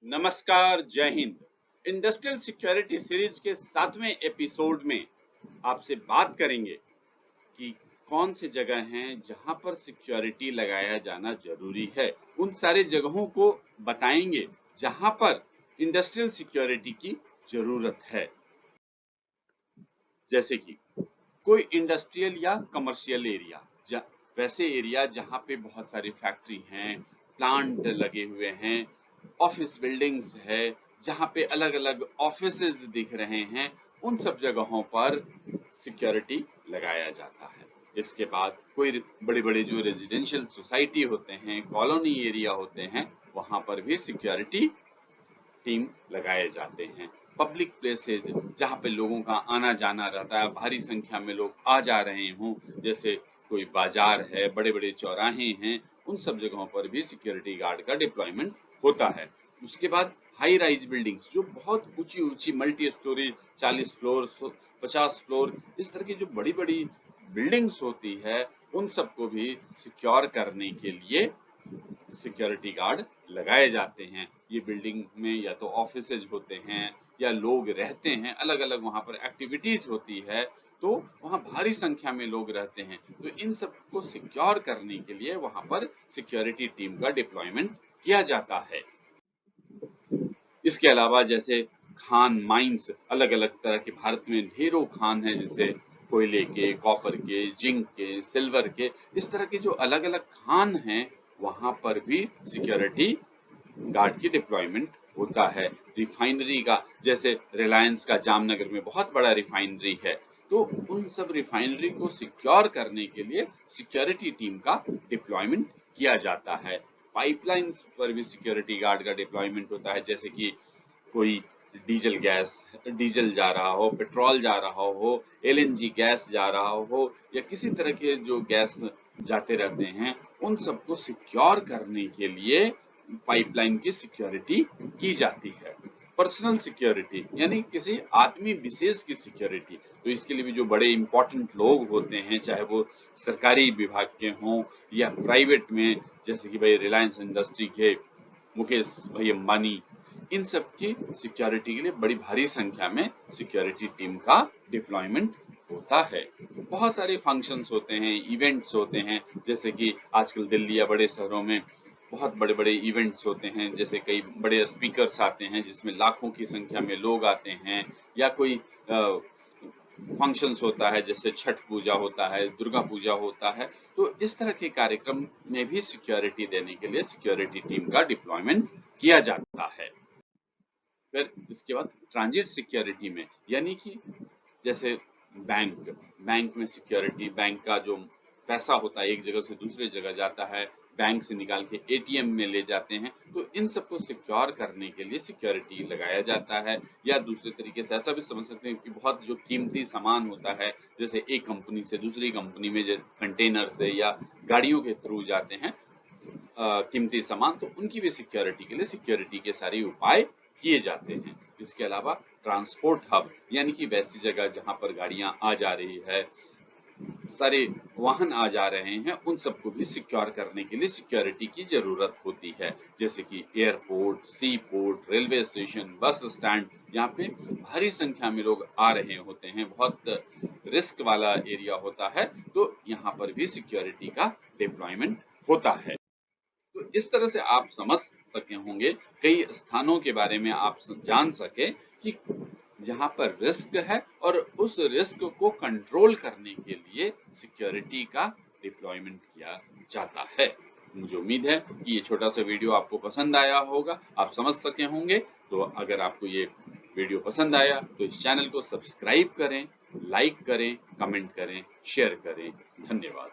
नमस्कार, जय Hind. Industrial security series के 7वें एपिसोड में आपसे बात करेंगे कि कौन सी जगह हैं जहां पर सिक्योरिटी लगाया जाना जरूरी है। उन सारे जगहों को बताएंगे जहां पर इंडस्ट्रियल सिक्योरिटी की जरूरत है, जैसे कि कोई इंडस्ट्रियल या कमर्शियल एरिया, वैसे एरिया जहां पे बहुत सारी फैक्ट्री हैं, प्लांट लगे हुए हैं, ऑफिस बिल्डिंग्स है, जहां पे अलग अलग ऑफिसेज दिख रहे हैं, उन सब जगहों पर सिक्योरिटी लगाया जाता है। इसके बाद कोई बड़े बड़े जो रेजिडेंशियल सोसाइटी होते हैं, कॉलोनी एरिया होते हैं, वहां पर भी सिक्योरिटी टीम लगाए जाते हैं। पब्लिक प्लेसेज जहाँ पे लोगों का आना जाना रहता है, भारी संख्या में लोग आ जा रहे हों, जैसे कोई बाजार है, बड़े बड़े चौराहे हैं, उन सब जगहों पर भी सिक्योरिटी गार्ड का डिप्लॉयमेंट होता है। उसके बाद हाई राइज बिल्डिंग्स, जो बहुत ऊंची ऊंची मल्टी स्टोरी, 40 फ्लोर 50 फ्लोर, इस तरह की जो बड़ी बड़ी बिल्डिंग्स होती है, उन सबको भी सिक्योर करने के लिए सिक्योरिटी गार्ड लगाए जाते हैं। ये बिल्डिंग में या तो ऑफिसेज होते हैं या लोग रहते हैं, अलग अलग वहां पर एक्टिविटीज होती है, तो वहां भारी संख्या में लोग रहते हैं, तो इन सबको सिक्योर करने के लिए वहां पर सिक्योरिटी टीम का डिप्लॉयमेंट किया जाता है। इसके अलावा जैसे खान माइंस, अलग अलग तरह के भारत में ढेरों खान हैं, जैसे कोयले के, कॉपर के, जिंक के, सिल्वर के, इस तरह के जो अलग अलग खान हैं, वहां पर भी सिक्योरिटी गार्ड की डिप्लॉयमेंट होता है। रिफाइनरी का, जैसे रिलायंस का जामनगर में बहुत बड़ा रिफाइनरी है, तो उन सब रिफाइनरी को सिक्योर करने के लिए सिक्योरिटी टीम का डिप्लॉयमेंट किया जाता है। पाइपलाइंस पर भी सिक्योरिटी गार्ड का डिप्लॉयमेंट होता है, जैसे कि कोई डीजल जा रहा हो, पेट्रोल जा रहा हो, एलएनजी गैस जा रहा हो, या किसी तरह के जो गैस जाते रहते हैं, उन सबको सिक्योर करने के लिए पाइपलाइन की सिक्योरिटी की जाती है। पर्सनल सिक्योरिटी यानी किसी आदमी विशेष की सिक्योरिटी, तो इसके लिए भी जो बड़े इंपॉर्टेंट लोग होते हैं, चाहे वो सरकारी विभाग के हों या प्राइवेट में, जैसे कि भाई रिलायंस इंडस्ट्री के मुकेश भाई अंबानी, इन सब की सिक्योरिटी के लिए बड़ी भारी संख्या में सिक्योरिटी टीम का डिप्लॉयमेंट होता है। बहुत सारे फंक्शंस होते हैं, इवेंट्स होते हैं, जैसे कि आजकल दिल्ली या बड़े शहरों में बहुत बड़े बड़े इवेंट्स होते हैं, जैसे कई बड़े स्पीकर्स आते हैं जिसमें लाखों की संख्या में लोग आते हैं, या कोई फंक्शंस होता है, जैसे छठ पूजा होता है, दुर्गा पूजा होता है, तो इस तरह के कार्यक्रम में भी सिक्योरिटी देने के लिए सिक्योरिटी टीम का डिप्लॉयमेंट किया जाता है। फिर इसके बाद ट्रांजिट सिक्योरिटी में, यानी कि जैसे बैंक में सिक्योरिटी, बैंक का जो पैसा होता है एक जगह से दूसरे जगह जाता है, बैंक से निकाल के एटीएम में ले जाते हैं, तो इन सबको सिक्योर करने के लिए सिक्योरिटी लगाया जाता है। या दूसरे तरीके से ऐसा भी समझ सकते हैं कि बहुत जो कीमती सामान होता है, जैसे एक कंपनी से दूसरी कंपनी में कंटेनर से या गाड़ियों के थ्रू जाते हैं कीमती सामान, तो उनकी भी सिक्योरिटी के लिए सिक्योरिटी के सारे उपाय किए जाते हैं। इसके अलावा ट्रांसपोर्ट हब, यानी कि वैसी जगह जहां पर गाड़ियां आ जा रही है, सारे वाहन आ जा रहे हैं, उन सबको भी सिक्योर करने के लिए सिक्योरिटी की जरूरत होती है, जैसे कि airport, seaport, railway station, bus stand, यहाँ पे भारी संख्या में लोग आ रहे होते हैं, बहुत रिस्क वाला एरिया होता है, तो यहाँ पर भी सिक्योरिटी का डिप्लॉयमेंट होता है। तो इस तरह से आप समझ सके होंगे, कई स्थानों के बारे में आप जान सके कि जहां पर रिस्क है और उस रिस्क को कंट्रोल करने के लिए सिक्योरिटी का डिप्लॉयमेंट किया जाता है। मुझे उम्मीद है कि ये छोटा सा वीडियो आपको पसंद आया होगा, आप समझ सके होंगे। तो अगर आपको ये वीडियो पसंद आया तो इस चैनल को सब्सक्राइब करें, लाइक करें, कमेंट करें, शेयर करें। धन्यवाद।